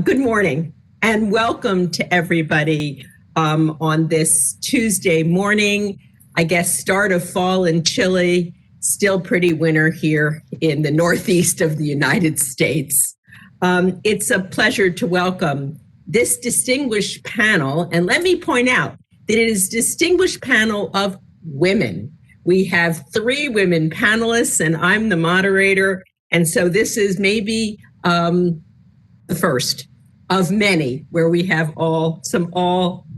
Good morning and welcome to everybody on this Tuesday morning. I guess start of fall in Chile, still pretty winter here in the northeast of the United States. It's a pleasure to welcome this distinguished panel, and let me point out that it is a distinguished panel of women. We have 3 women panelists and I'm the moderator, and so this is maybe the first of many where we have all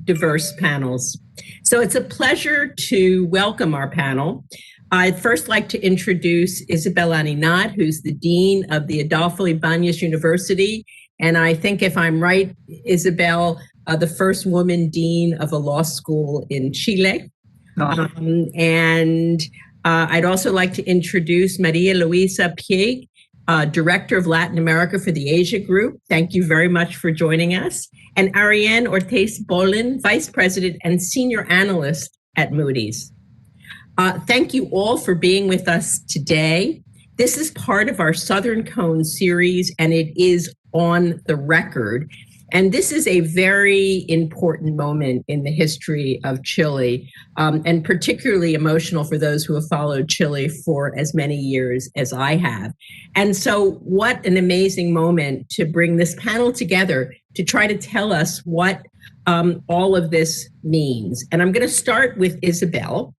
diverse panels. So it's a pleasure to welcome our panel. I'd first like to introduce Isabel Aninat, who's the Dean of the Adolfo Ibáñez University. And I think if I'm right, Isabel, the first woman dean of a law school in Chile. I'd also like to introduce Maria Luisa Pieg, Director of Latin America for the Asia Group. Thank you very much for joining us. And Ariane Ortiz-Bolin, Vice President and Senior Analyst at Moody's. Thank you all for being with us today. This is part of our Southern Cone series, and it is on the record. And this is a very important moment in the history of Chile, and particularly emotional for those who have followed Chile for as many years as I have. And so what an amazing moment to bring this panel together to try to tell us what all of this means. And I'm going to start with Isabel.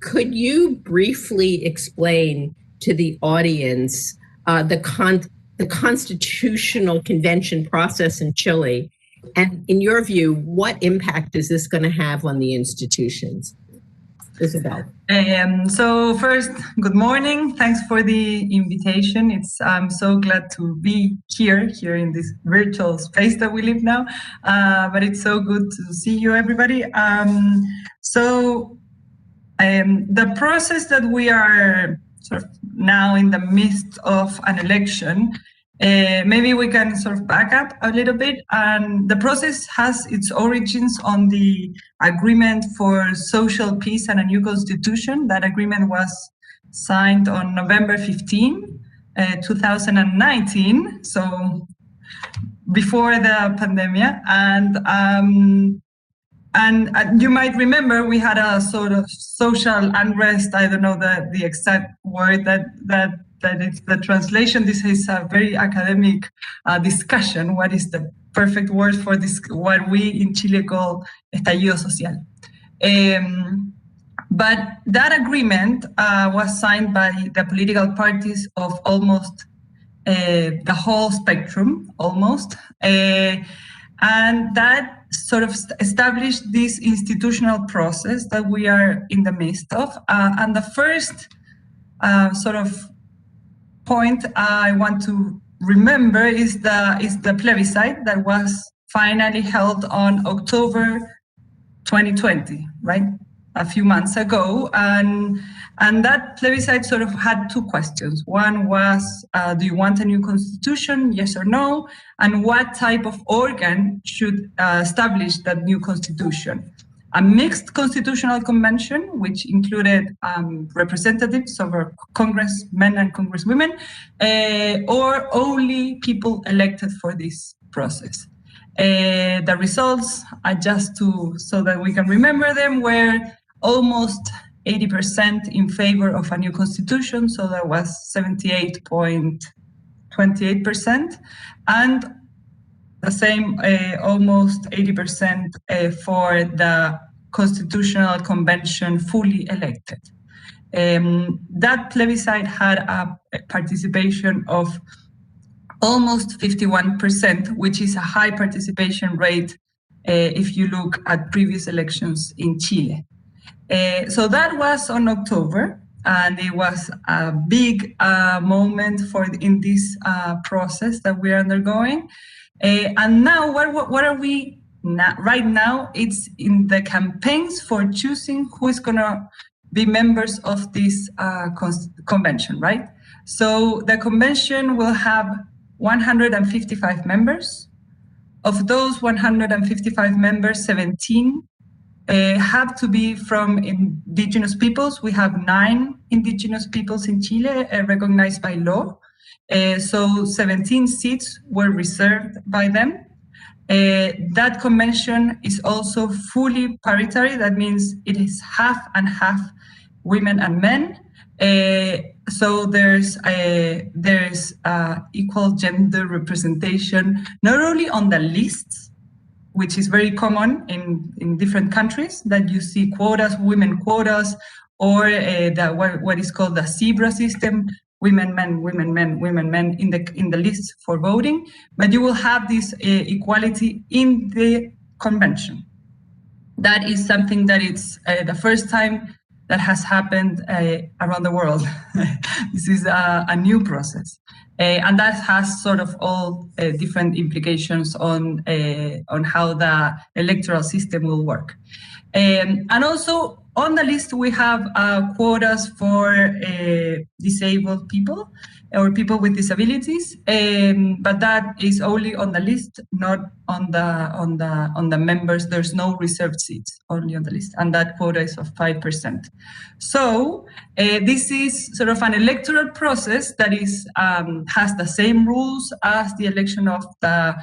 Could you briefly explain to the audience the constitutional convention process in Chile, and in your view, what impact is this going to have on the institutions? Isabel. So first, good morning. Thanks for the invitation. I'm so glad to be here in this virtual space that we live now. But it's so good to see you, everybody. The process that we are sort of now in the midst of an election, maybe we can sort of back up a little bit. And the process has its origins on the Agreement for Social Peace and a New Constitution. That agreement was signed on November 15, 2019, so before the pandemic. And you might remember we had a sort of social unrest. I don't know the exact word that is the translation. This is a very academic discussion. What is the perfect word for this? What we in Chile call estallido social. But that agreement was signed by the political parties of almost the whole spectrum, almost. And that sort of established this institutional process that we are in the midst of. And the first sort of point I want to remember is the plebiscite that was finally held on October 2020, right? A few months ago. And that plebiscite sort of had 2 questions. One was, do you want a new constitution, yes or no? And what type of organ should establish that new constitution? A mixed constitutional convention, which included representatives of our congressmen and congresswomen, or only people elected for this process. The results, so that we can remember them, were almost 80% in favor of a new constitution, so that was 78.28%, and the same, almost 80% for the Constitutional Convention fully elected. That plebiscite had a participation of almost 51%, which is a high participation rate if you look at previous elections in Chile. So that was on October, and it was a big moment in this process that we are undergoing. And now, what are we right now? It's in the campaigns for choosing who is going to be members of this convention, right? So the convention will have 155 members. Of those 155 members, 17 have to be from indigenous peoples. We have 9 indigenous peoples in Chile recognized by law. So 17 seats were reserved by them. That convention is also fully paritary. That means it is half and half women and men. So there's equal gender representation, not only on the lists, which is very common in different countries, that you see quotas, women quotas, or what is called the zebra system, women, men, women, men, women, men in the list for voting, but you will have this equality in the convention. That is something that it's the first time that has happened around the world. This is a new process. And that has sort of all different implications on how the electoral system will work. And also on the list, we have quotas for disabled people or people with disabilities, but that is only on the list, not on the members. There's no reserved seats, only on the list, and that quota is of 5%. So this is sort of an electoral process that is has the same rules as the election of the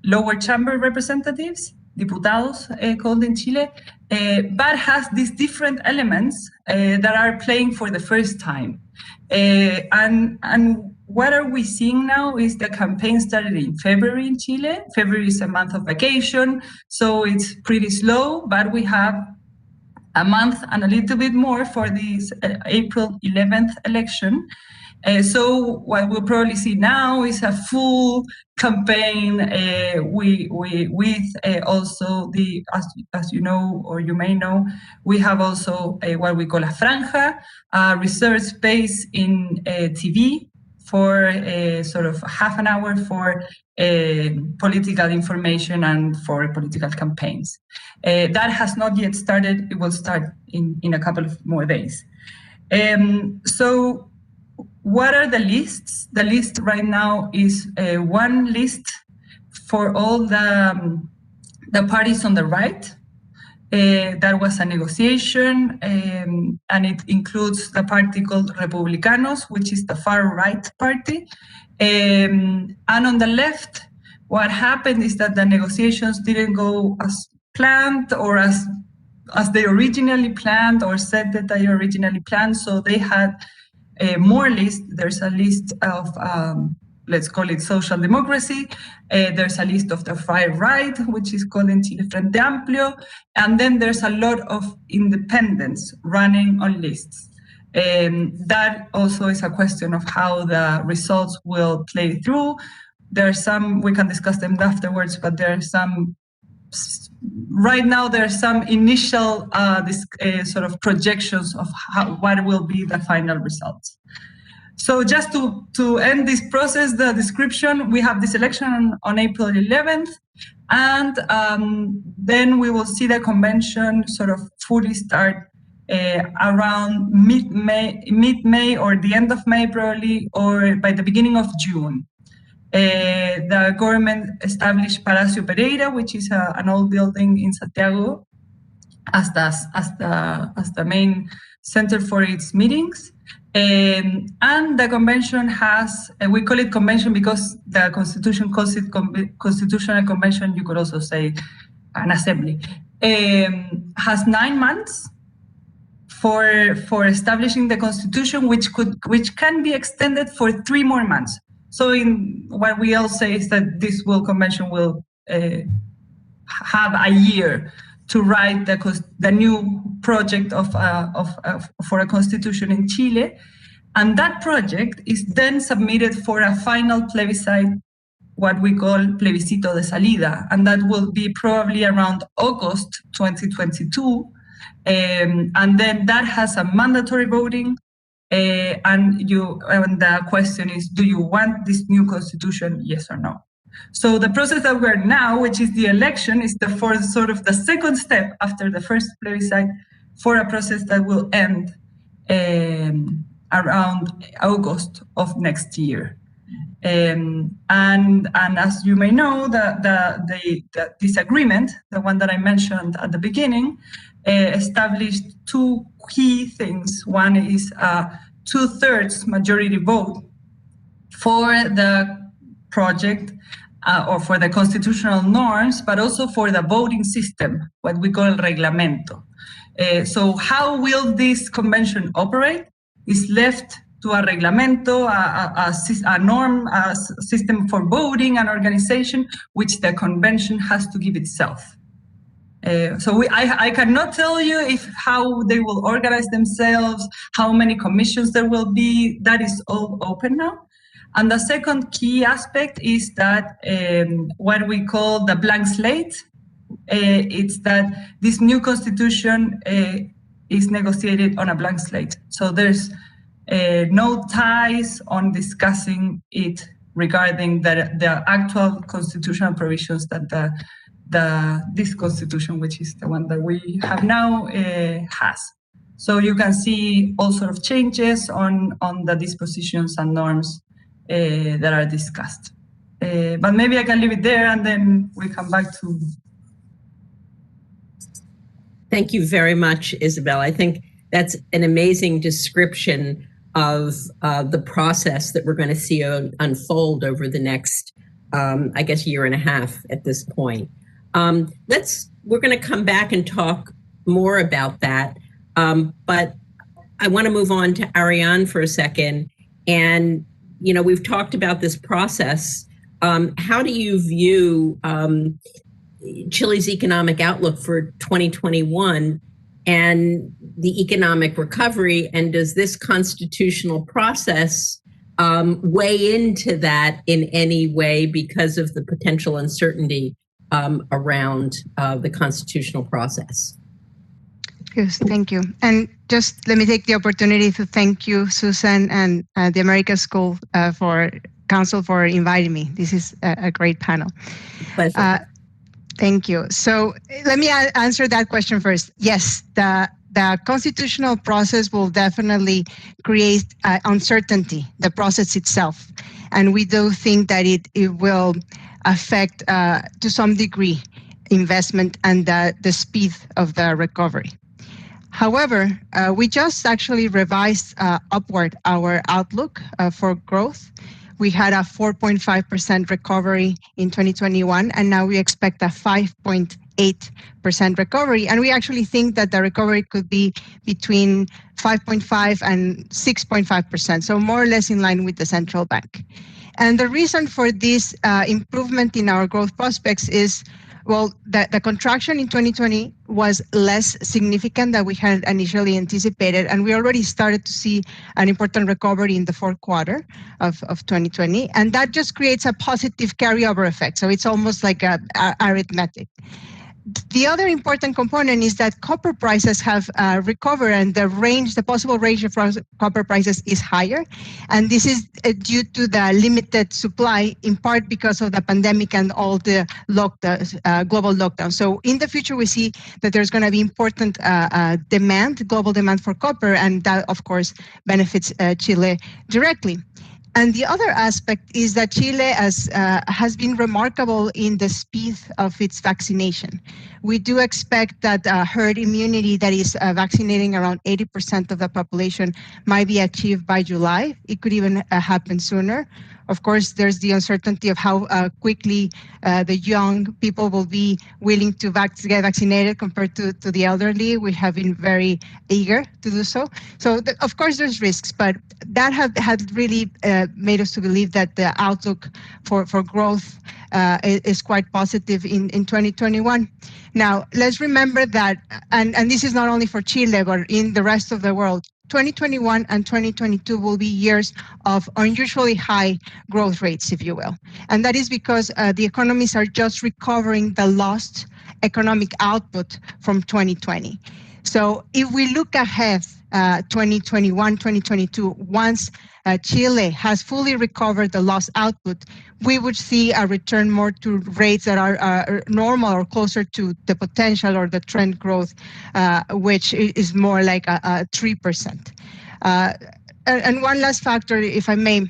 lower chamber representatives, diputados called in Chile, but has these different elements that are playing for the first time. And what are we seeing now is the campaign started in February in Chile. February is a month of vacation, so it's pretty slow, but we have a month and a little bit more for this April 11th election. So what we'll probably see now is a full campaign with also the, as you know, or you may know, we have also what we call a franja, a reserved space in TV for sort of half an hour for political information and for political campaigns. That has not yet started. It will start in a couple of more days. So what are the lists? The list right now is one list for all the parties on the right. That was a negotiation, and it includes the party called Republicanos, which is the far right party. And on the left, what happened is that the negotiations didn't go as planned or as they originally planned or said that they originally planned. So they had more lists. There's a list of, let's call it social democracy. There's a list of the far right, which is called in Chile Frente Amplio. And then there's a lot of independents running on lists. That also is a question of how the results will play through. There are some, we can discuss them afterwards, but there are some, right now there are some initial sort of projections of what will be the final results. So just to end this process, the description, we have this election on April 11th, and then we will see the convention sort of fully start around mid-May or the end of May probably, or by the beginning of June. The government established Palacio Pereira, which is an old building in Santiago, as the main center for its meetings. And the convention has, we call it convention because the constitution calls it constitutional convention. You could also say an assembly. Has 9 months for establishing the constitution, which can be extended for 3 more months. So in what we all say is that this convention will have a year to write the new project for a constitution in Chile, and that project is then submitted for a final plebiscite, what we call plebiscito de salida, and that will be probably around August 2022, and then that has a mandatory voting. And the question is, do you want this new constitution, yes or no? So the process that we're now, which is the election, is sort of the second step after the first plebiscite for a process that will end around August of next year. And as you may know, this agreement, the one that I mentioned at the beginning, established 2 key things. One is a 2/3 majority vote for the project or for the constitutional norms, but also for the voting system, what we call el reglamento. So how will this convention operate is left to a reglamento, a norm, a system for voting and organization, which the convention has to give itself. So I cannot tell you how they will organize themselves, how many commissions there will be. That is all open now. And the second key aspect is that what we call the blank slate. It's that this new constitution is negotiated on a blank slate. So there's no ties on discussing it regarding the actual constitutional provisions that this constitution, which is the one that we have now, has. So you can see all sort of changes on the dispositions and norms that are discussed. But maybe I can leave it there and then we come back to. Thank you very much, Isabel. I think that's an amazing description of the process that we're going to see unfold over the next, I guess, year and a half at this point. We're going to come back and talk more about that. But I want to move on to Ariane for a second. And, you know, we've talked about this process. How do you view Chile's economic outlook for 2021 and the economic recovery? And does this constitutional process weigh into that in any way because of the potential uncertainty around the constitutional process? Yes, thank you. And just let me take the opportunity to thank you, Susan, and the America School Council for inviting me. This is a great panel. Pleasure. Thank you. So let me answer that question first. Yes, the constitutional process will definitely create uncertainty, the process itself. And we do think that it will affect, to some degree, investment and the speed of the recovery. However, we just actually revised upward our outlook for growth. We had a 4.5% recovery in 2021, and now we expect a 5.8% recovery. And we actually think that the recovery could be between 5.5 and 6.5%, so more or less in line with the central bank. And the reason for this improvement in our growth prospects is, well, the contraction in 2020 was less significant than we had initially anticipated, and we already started to see an important recovery in the fourth quarter of 2020, and that just creates a positive carryover effect. So it's almost like arithmetic. The other important component is that copper prices have recovered, and the possible range of copper prices is higher. And this is due to the limited supply, in part because of the pandemic and all the global lockdown. So in the future, we see that there's going to be important global demand for copper, and that, of course, benefits Chile directly. And the other aspect is that Chile has been remarkable in the speed of its vaccination. We do expect that herd immunity, that is vaccinating around 80% of the population, might be achieved by July. It could even happen sooner. Of course, there's the uncertainty of how quickly the young people will be willing to get vaccinated compared to the elderly. We have been very eager to do so. So, of course, there's risks, but that had really made us to believe that the outlook for growth is quite positive in 2021. Now, let's remember that, and this is not only for Chile, but in the rest of the world, 2021 and 2022 will be years of unusually high growth rates, if you will. And that is because the economies are just recovering the lost economic output from 2020. So if we look ahead, 2021, 2022, once Chile has fully recovered the lost output, we would see a return more to rates that are normal or closer to the potential or the trend growth, which is more like a 3%. And one last factor, if I may,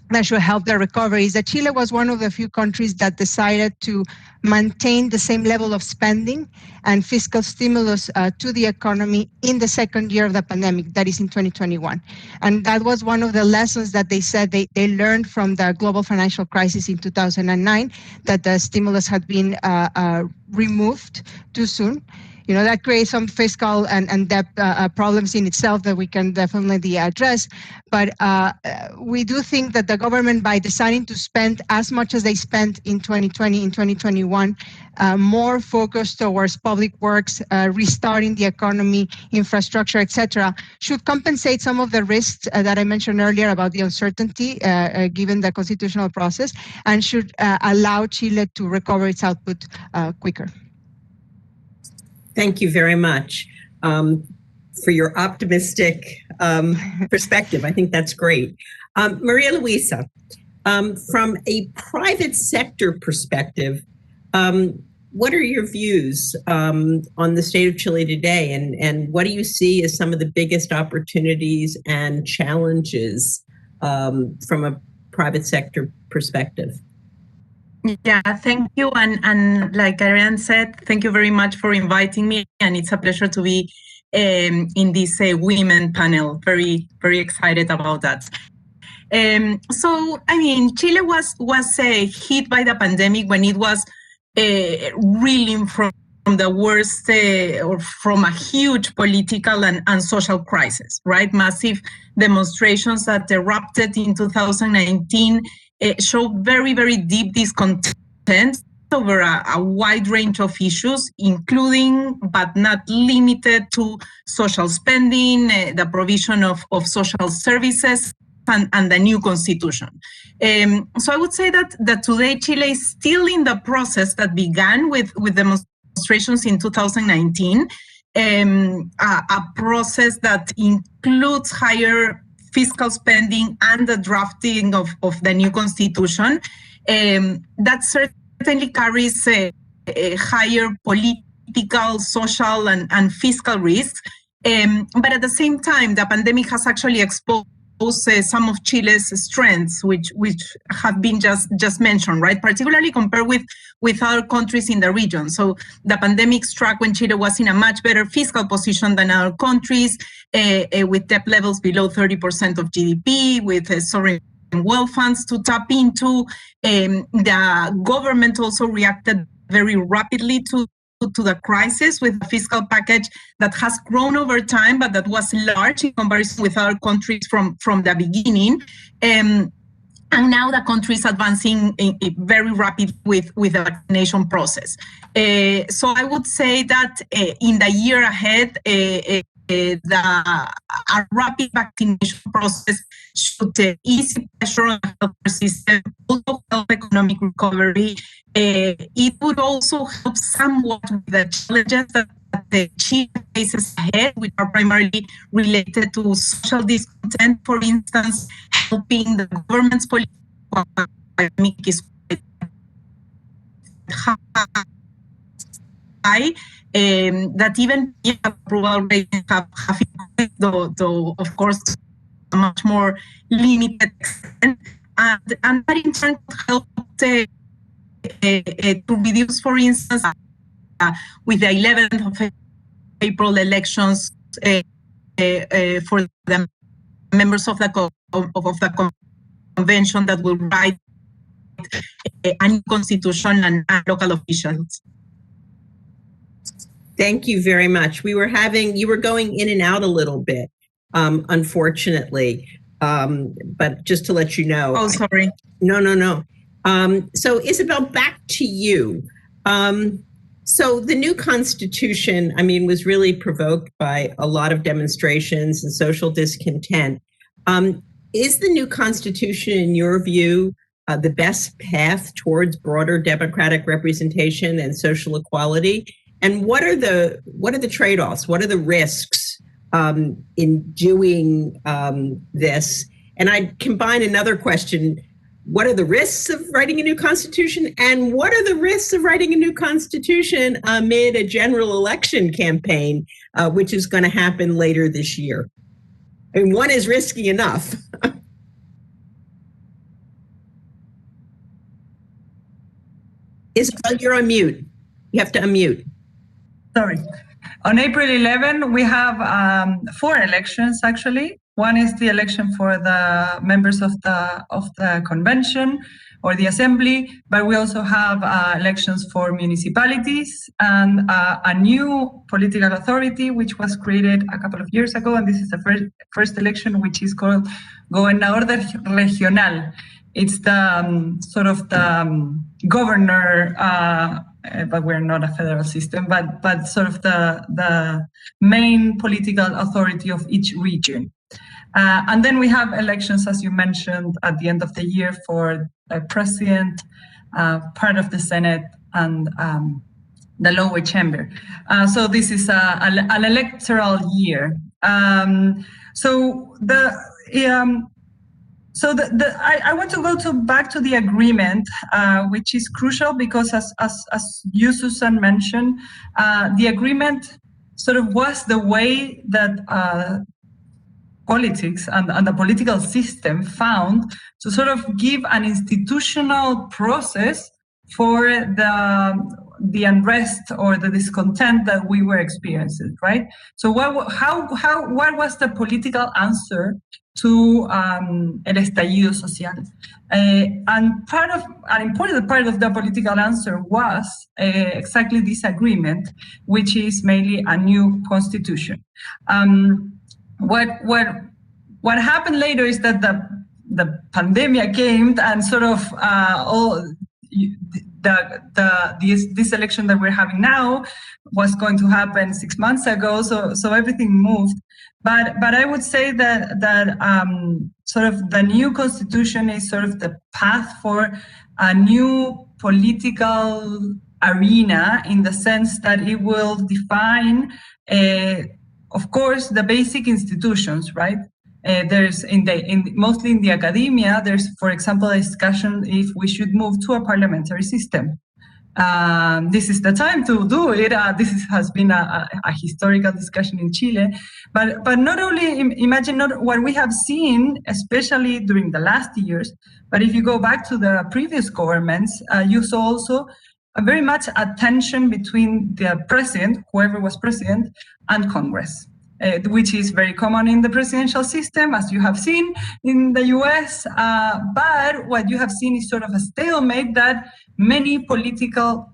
that should help the recovery is that Chile was one of the few countries that decided to maintain the same level of spending and fiscal stimulus to the economy in the second year of the pandemic, that is in 2021. And that was one of the lessons that they said they learned from the global financial crisis in 2009, that the stimulus had been removed too soon. That creates some fiscal and debt problems in itself that we can definitely address. But we do think that the government, by deciding to spend as much as they spent in 2020, in 2021, more focused towards public works, restarting the economy, infrastructure, etc., should compensate some of the risks that I mentioned earlier about the uncertainty given the constitutional process, and should allow Chile to recover its output quicker. Thank you very much for your optimistic perspective. I think that's great. Maria Luisa, from a private sector perspective, what are your views on the state of Chile today, and what do you see as some of the biggest opportunities and challenges from a private sector perspective? Yeah, thank you. And like Ariane said, thank you very much for inviting me. And it's a pleasure to be in this women panel. Very, very excited about that. So, I mean, Chile was hit by the pandemic when it was reeling from the worst or from a huge political and social crisis, right? Massive demonstrations that erupted in 2019 show very, very deep discontent over a wide range of issues, including but not limited to social spending, the provision of social services, and the new constitution. So I would say that today Chile is still in the process that began with demonstrations in 2019, a process that includes higher fiscal spending and the drafting of the new constitution. That certainly carries a higher political, social, and fiscal risks. But at the same time, the pandemic has actually exposed some of Chile's strengths, which have been just mentioned, right? Particularly compared with other countries in the region. So the pandemic struck when Chile was in a much better fiscal position than other countries, with debt levels below 30% of GDP, with sovereign wealth funds to tap into. The government also reacted very rapidly to the crisis with a fiscal package that has grown over time, but that was large in comparison with other countries from the beginning. And now the country is advancing very rapid with the vaccination process. So I would say that in the year ahead, a rapid vaccination process should ease pressure on the healthcare system, also help economic recovery. It would also help somewhat with the challenges that the Chile faces ahead, which are primarily related to social discontent. For instance, helping the government's political economic is high. That even approval ratings have though of course a much more limited extent, and that in turn could help to reduce, for instance, with the 11th of April elections for the members of the convention that will write a new constitution and local officials. Thank you very much. You were going in and out a little bit, unfortunately, but just to let you know. Oh, sorry. No. So Isabel, back to you. So the new constitution, I mean, was really provoked by a lot of demonstrations and social discontent. Is the new constitution, in your view, the best path towards broader democratic representation and social equality? And what are the trade-offs? What are the risks in doing this? And I'd combine another question. What are the risks of writing a new constitution? And what are the risks of writing a new constitution amid a general election campaign, which is going to happen later this year? I mean, one is risky enough. Isabel, you're on mute. You have to unmute. Sorry. On April 11, we have 4 elections, actually. One is the election for the members of the convention or the assembly, but we also have elections for municipalities and a new political authority which was created a couple of years ago, and this is the first election, which is called Gobernador Regional. It's the sort of the governor, but we're not a federal system, but sort of the main political authority of each region. And then we have elections, as you mentioned, at the end of the year for a president, part of the Senate, and the lower chamber. So this is an electoral year. I want to go back to the agreement, which is crucial because, as you, Susan, mentioned, the agreement sort of was the way that politics and the political system found to sort of give an institutional process for the unrest or the discontent that we were experiencing, right? So what was the political answer to el estallido social? And an important part of the political answer was exactly this agreement, which is mainly a new constitution. What happened later is that the pandemic came and sort of this election that we're having now was going to happen 6 months ago, so everything moved. But I would say that sort of the new constitution is sort of the path for a new political arena, in the sense that it will define, of course, the basic institutions, right? There's mostly in the academia, there's, for example, a discussion if we should move to a parliamentary system. This is the time to do it. Has been a historical discussion in Chile, but not only imagine not what we have seen, especially during the last years, but if you go back to the previous governments, you saw also very much a tension between the president, whoever was president, and Congress, which is very common in the presidential system, as you have seen in the US. But what you have seen is sort of a stalemate that many political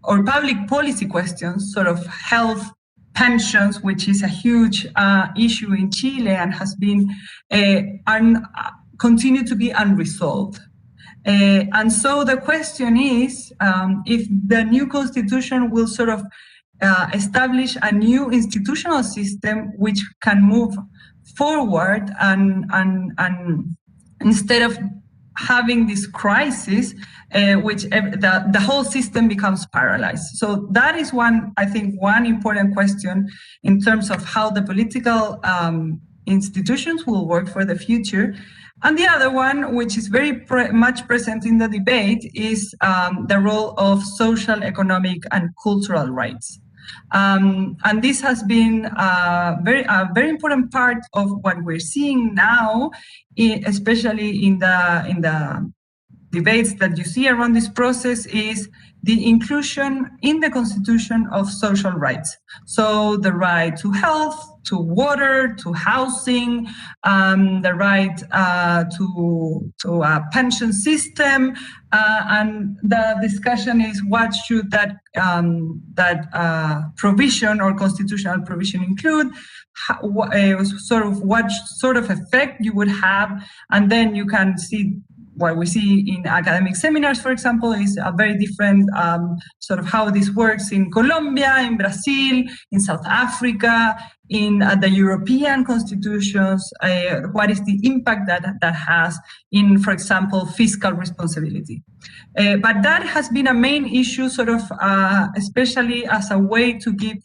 or public policy questions, sort of health, pensions, which is a huge issue in Chile and has been continue to be unresolved. And so the question is if the new constitution will sort of establish a new institutional system which can move forward and instead of having this crisis, which the whole system becomes paralyzed. So that is one important question in terms of how the political institutions will work for the future. And the other one, which is very much present in the debate, is the role of social, economic, and cultural rights. And this has been a very important part of what we're seeing now, especially in the debates that you see around this process, is the inclusion in the Constitution of social rights. So the right to health, to water, to housing, the right to a pension system, and the discussion is what should that provision or constitutional provision include, what sort of effect you would have, and then you can see. What we see in academic seminars, for example, is a very different sort of how this works in Colombia, in Brazil, in South Africa, in the European constitutions. What is the impact that has in, for example, fiscal responsibility? But that has been a main issue, sort of, especially as a way to give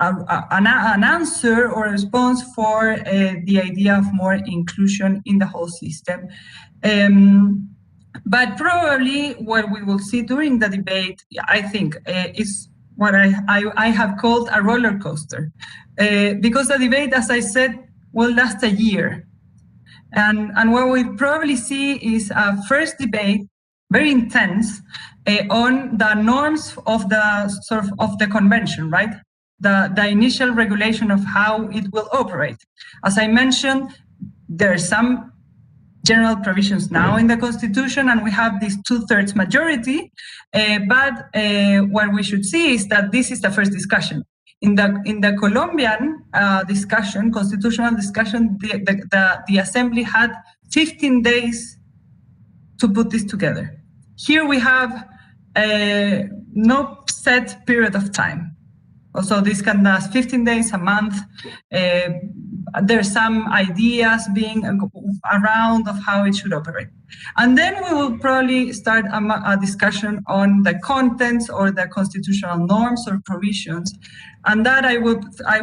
an answer or a response for the idea of more inclusion in the whole system. But probably what we will see during the debate, I think, is what I have called a roller coaster. Because the debate, as I said, will last a year. And what we probably see is a first debate very intense on the norms of the sort of the convention, right? The initial regulation of how it will operate. As I mentioned, there are some general provisions now in the Constitution, and we have this 2/3 majority. But what we should see is that this is the first discussion. In the Colombian discussion, constitutional discussion, the Assembly had 15 days to put this together. Here we have no set period of time. So this can last 15 days, a month. There's some ideas being around of how it should operate. And then we will probably start a discussion on the contents or the constitutional norms or provisions. And that I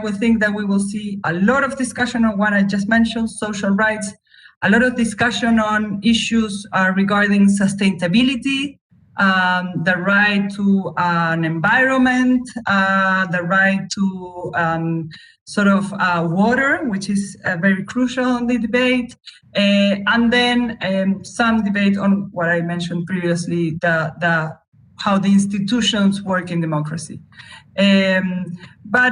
would think that we will see a lot of discussion on what I just mentioned, social rights, a lot of discussion on issues regarding sustainability, the right to an environment, the right to water, which is very crucial in the debate, and then some debate on what I mentioned previously, how the institutions work in democracy. But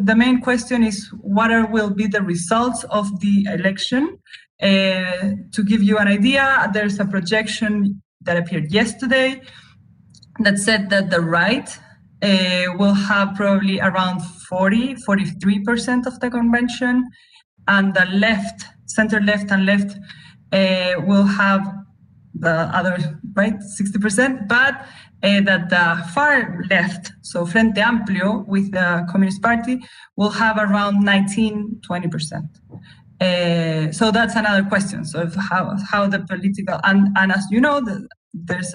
the main question is what will be the results of the election. To give you an idea, there's a projection that appeared yesterday that said that the right will have probably around 43% of the convention, and the left, center left and left will have the other, right, 60%, but that the far left, so Frente Amplio with the Communist Party, will have around 19-20%. So that's another question. So how the political, and as you know, there's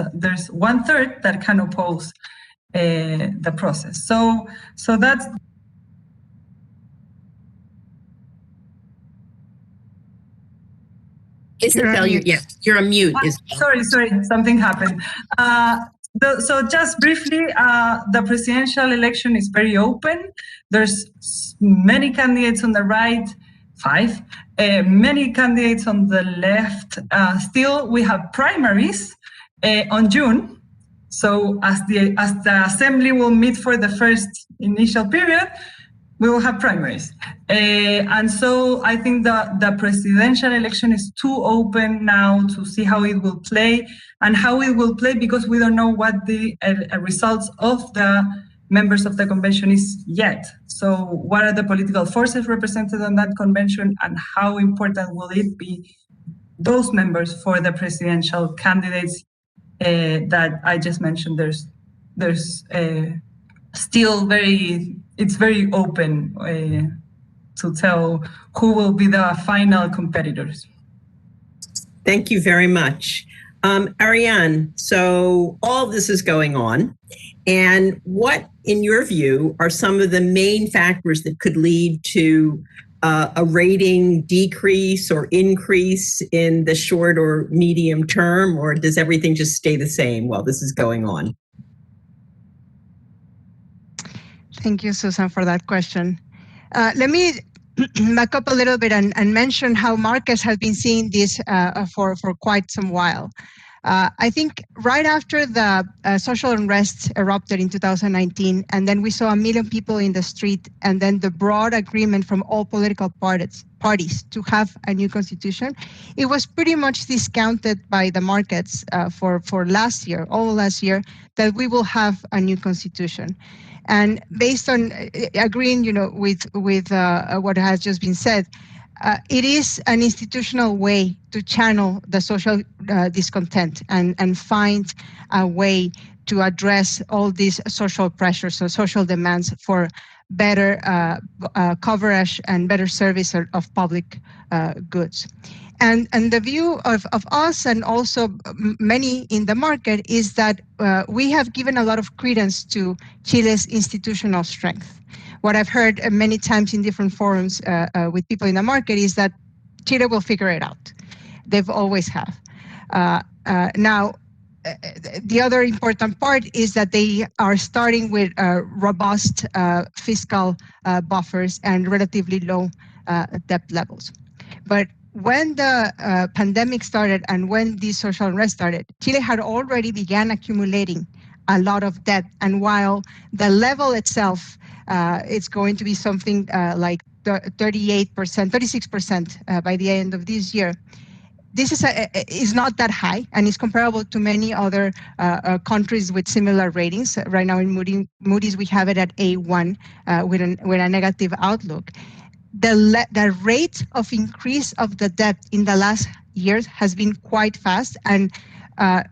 1/3 that can oppose the process. So that's. Isabel, you're on mute. Sorry, something happened. So just briefly, the presidential election is very open. There's many candidates on the right, 5, many candidates on the left. Still, we have primaries on June. So as the Assembly will meet for the first initial period, we will have primaries. And so I think the presidential election is too open now to see how it will play, and how it will play because we don't know what the results of the members of the convention is yet. So what are the political forces represented on that convention, and how important will it be, those members, for the presidential candidates that I just mentioned? There's still it's very open to tell who will be the final competitors. Thank you very much. Ariane, so all this is going on, and what, in your view, are some of the main factors that could lead to a rating decrease or increase in the short or medium term, or does everything just stay the same while this is going on? Thank you, Susan, for that question. Let me back up a little bit and mention how markets have been seeing this for quite some while. I think right after the social unrest erupted in 2019, and then we saw 1 million people in the street, and then the broad agreement from all political parties to have a new constitution, it was pretty much discounted by the markets for last year, all last year, that we will have a new constitution. And based on agreeing, with what has just been said, it is an institutional way to channel the social discontent and find a way to address all these social pressures, so social demands for better coverage and better service of public goods. And the view of us, and also many in the market, is that we have given a lot of credence to Chile's institutional strength. What I've heard many times in different forums with people in the market is that Chile will figure it out. They've always have. Now, the other important part is that they are starting with robust fiscal buffers and relatively low debt levels. But when the pandemic started and when this social unrest started, Chile had already began accumulating a lot of debt. And while the level itself, it's going to be something like 38%, 36% by the end of this year, this is not that high, and is comparable to many other countries with similar ratings. Right now in Moody's, we have it at A1 with a negative outlook. The rate of increase of the debt in the last years has been quite fast and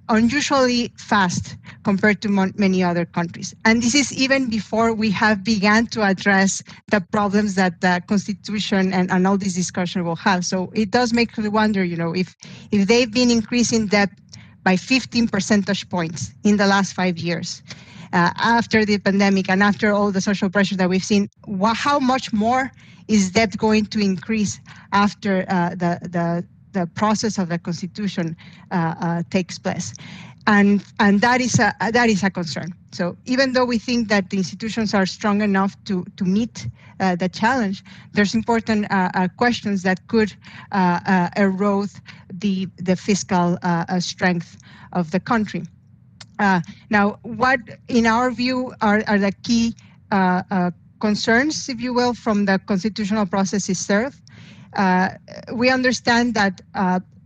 unusually fast compared to many other countries. And this is even before we have begun to address the problems that the Constitution and all this discussion will have. So it does make me wonder, if they've been increasing debt by 15 percentage points in the last 5 years, after the pandemic and after all the social pressure that we've seen, how much more is debt going to increase after the process of the Constitution takes place? And that is a concern. So even though we think that the institutions are strong enough to meet the challenge, there's important questions that could erode the fiscal strength of the country. Now, what in our view are the key concerns, if you will, from the constitutional process itself? We understand that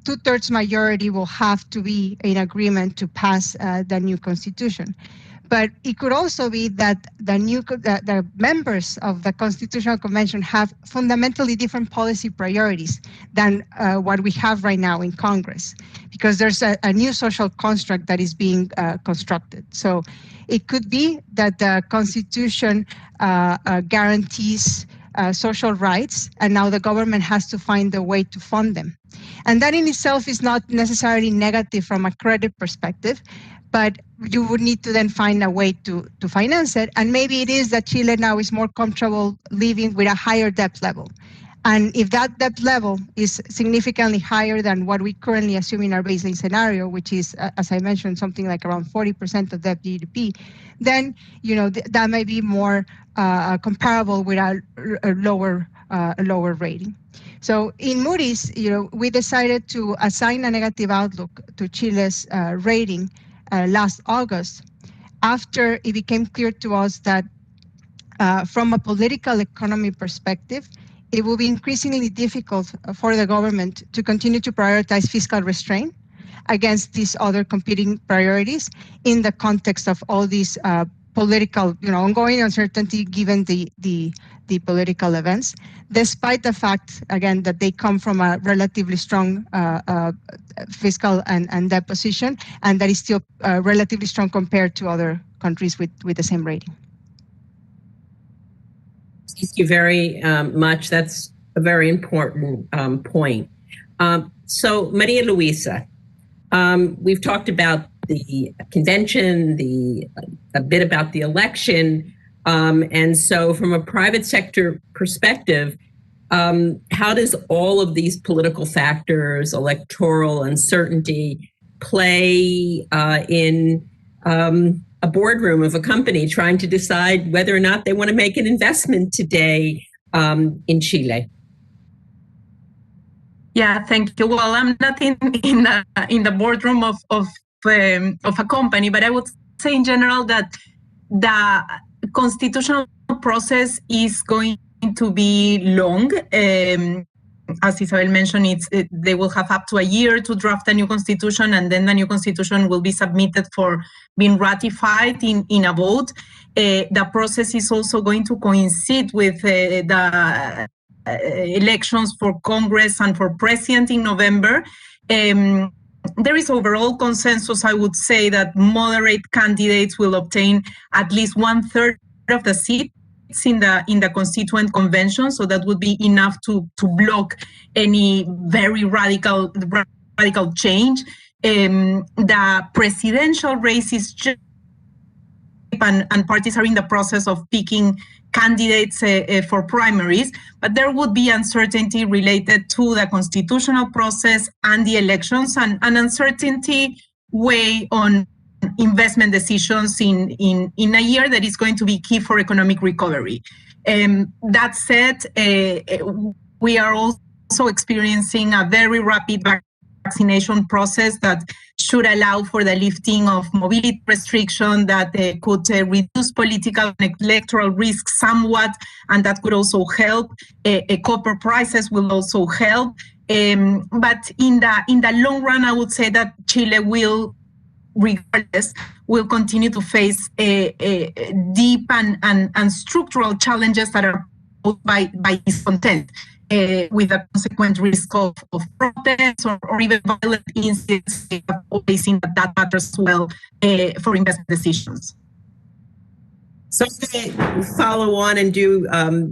2/3 majority will have to be in agreement to pass the new constitution. But it could also be that the members of the Constitutional Convention have fundamentally different policy priorities than what we have right now in Congress, because there's a new social construct that is being constructed. So it could be that the Constitution guarantees social rights, and now the government has to find a way to fund them. And that in itself is not necessarily negative from a credit perspective, but you would need to then find a way to finance it. And maybe it is that Chile now is more comfortable living with a higher debt level. And if that debt level is significantly higher than what we currently assume in our baseline scenario, which is, as I mentioned, something like around 40% of debt GDP, then that may be more comparable with a lower rating. So in Moody's, we decided to assign a negative outlook to Chile's rating last August, after it became clear to us that from a political economy perspective, it will be increasingly difficult for the government to continue to prioritize fiscal restraint against these other competing priorities in the context of all these political, ongoing uncertainty given the political events, despite the fact, again, that they come from a relatively strong fiscal and debt position, and that is still relatively strong compared to other countries with the same rating. Thank you very much. That's a very important point. So, Maria Luisa, we've talked about the convention, a bit about the election, and so from a private sector perspective, how does all of these political factors, electoral uncertainty, play in a boardroom of a company trying to decide whether or not they want to make an investment today in Chile? Yeah, thank you. Well, I'm not in the boardroom of a company, but I would say in general that the constitutional process is going to be long. As Isabel mentioned, they will have up to a year to draft a new constitution, and then the new constitution will be submitted for being ratified in a vote. The process is also going to coincide with the elections for Congress and for president in November. There is overall consensus, I would say, that moderate candidates will obtain at least 1/3 of the seats in the Constituent Convention, so that would be enough to block any very radical change. The presidential race is just, and parties are in the process of picking candidates for primaries, but there would be uncertainty related to the constitutional process and the elections, and an uncertainty weigh on investment decisions in a year that is going to be key for economic recovery. That said, we are also also experiencing a very rapid vaccination process that should allow for the lifting of mobility restriction that could reduce political and electoral risk somewhat, and that could also help. Copper prices will also help. But in the long run, I would say that Chile will, regardless, will continue to face deep and structural challenges that are posed by discontent, with the consequent risk of protests or even violent incidents. Facing that matters as well for investment decisions. So I'm going to follow on and do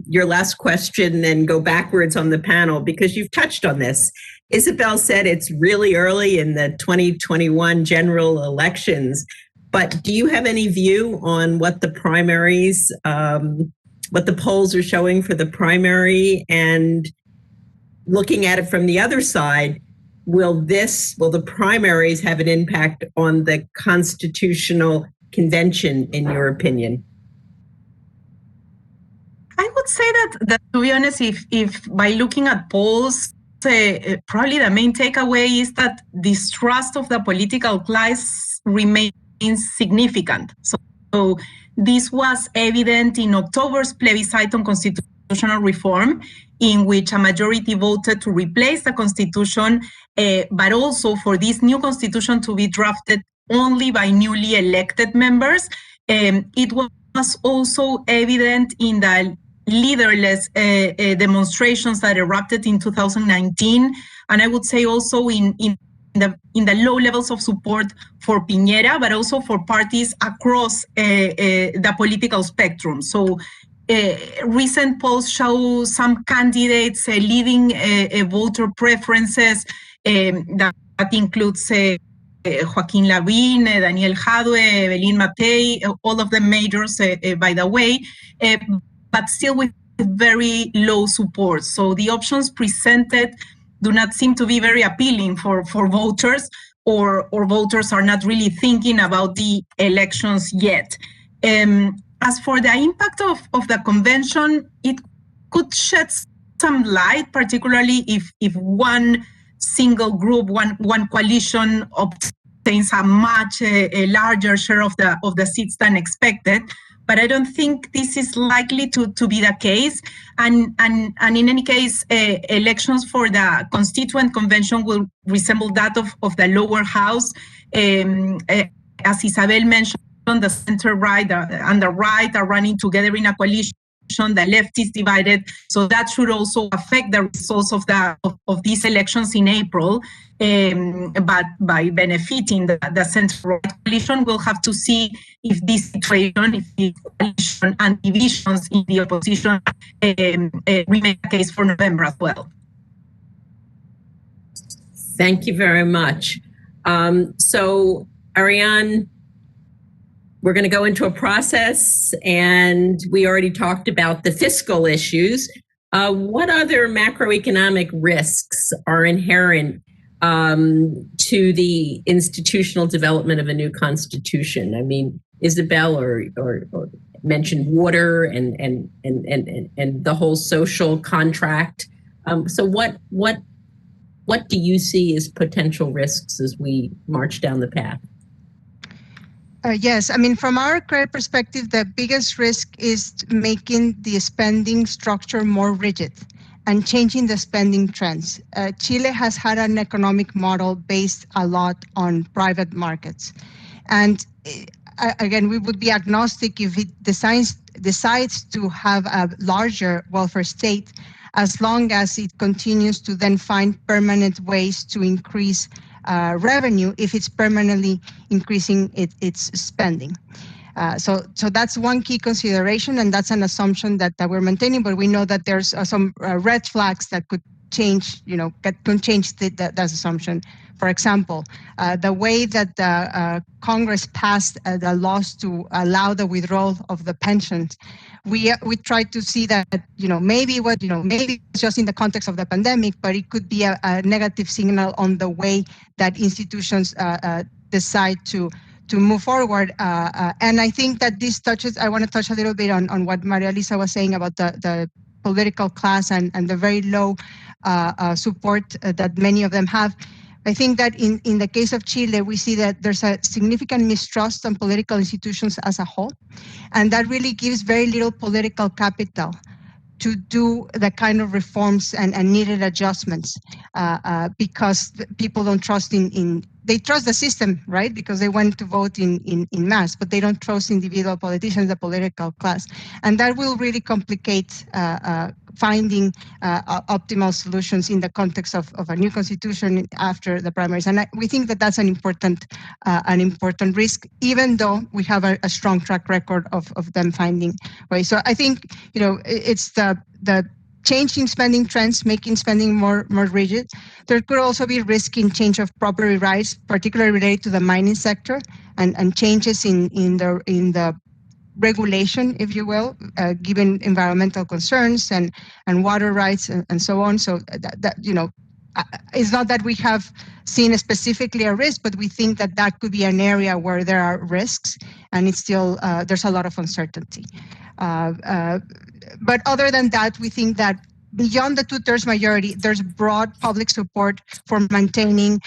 your last question and go backwards on the panel because you've touched on this. Isabel said it's really early in the 2021 general elections, but do you have any view on what the primaries, what the polls are showing for the primary? And looking at it from the other side, will the primaries have an impact on the constitutional convention, in your opinion? I would say that to be honest, if by looking at polls, probably the main takeaway is that distrust of the political class remains significant. So this was evident in October's plebiscite on constitutional reform, in which a majority voted to replace the constitution, but also for this new constitution to be drafted only by newly elected members. It was also evident in the leaderless demonstrations that erupted in 2019, and I would say also in the low levels of support for Piñera, but also for parties across the political spectrum. So recent polls show some candidates leading voter preferences that includes Joaquín Lavín, Daniel Jadwe, Belín Matei, all of them majors, by the way, but still with very low support. So the options presented do not seem to be very appealing for voters, or voters are not really thinking about the elections yet. As for the impact of the convention, it could shed some light, particularly if one single group, one coalition obtains a much larger share of the seats than expected. But I don't think this is likely to be the case. And in any case, elections for the Constituent Convention will resemble that of the lower house. As Isabel mentioned, the center-right and the right are running together in a coalition. The left is divided, so that should also affect the results of these elections in April. But by benefiting the center-right coalition, we'll have to see if this situation, if the coalition and divisions in the opposition remain the case for November as well. Thank you very much. So, Ariane, we're going to go into a process, and we already talked about the fiscal issues. What other macroeconomic risks are inherent to the institutional development of a new constitution? I mean, Isabel or mentioned water and the whole social contract. So what do you see as potential risks as we march down the path? Yes, I mean, from our credit perspective, the biggest risk is making the spending structure more rigid and changing the spending trends. Chile has had an economic model based a lot on private markets. And again, we would be agnostic if it decides to have a larger welfare state, as long as it continues to then find permanent ways to increase revenue if it's permanently increasing its spending. So that's one key consideration, and that's an assumption that we're maintaining, but we know that there's some red flags that could change, could change that assumption. For example, the way that Congress passed the laws to allow the withdrawal of the pensions, we tried to see that, maybe it's just in the context of the pandemic, but it could be a negative signal on the way that institutions decide to move forward. And I think that this I want to touch a little bit on what Maria Elisa was saying about the political class and the very low support that many of them have. I think that in the case of Chile, we see that there's a significant mistrust on political institutions as a whole, and that really gives very little political capital to do the kind of reforms and needed adjustments because people don't trust they trust the system, right? Because they went to vote in mass, but they don't trust individual politicians, the political class. And that will really complicate finding optimal solutions in the context of a new constitution after the primaries. And we think that that's an important risk, even though we have a strong track record of them finding ways. So I think, it's the changing spending trends, making spending more rigid. There could also be risk in change of property rights, particularly related to the mining sector, and changes in the regulation, if you will, given environmental concerns and water rights and so on. So that it's not that we have seen specifically a risk, but we think that could be an area where there are risks, and it's still there's a lot of uncertainty. But other than that, we think that beyond the 2/3 majority, there's broad public support for maintaining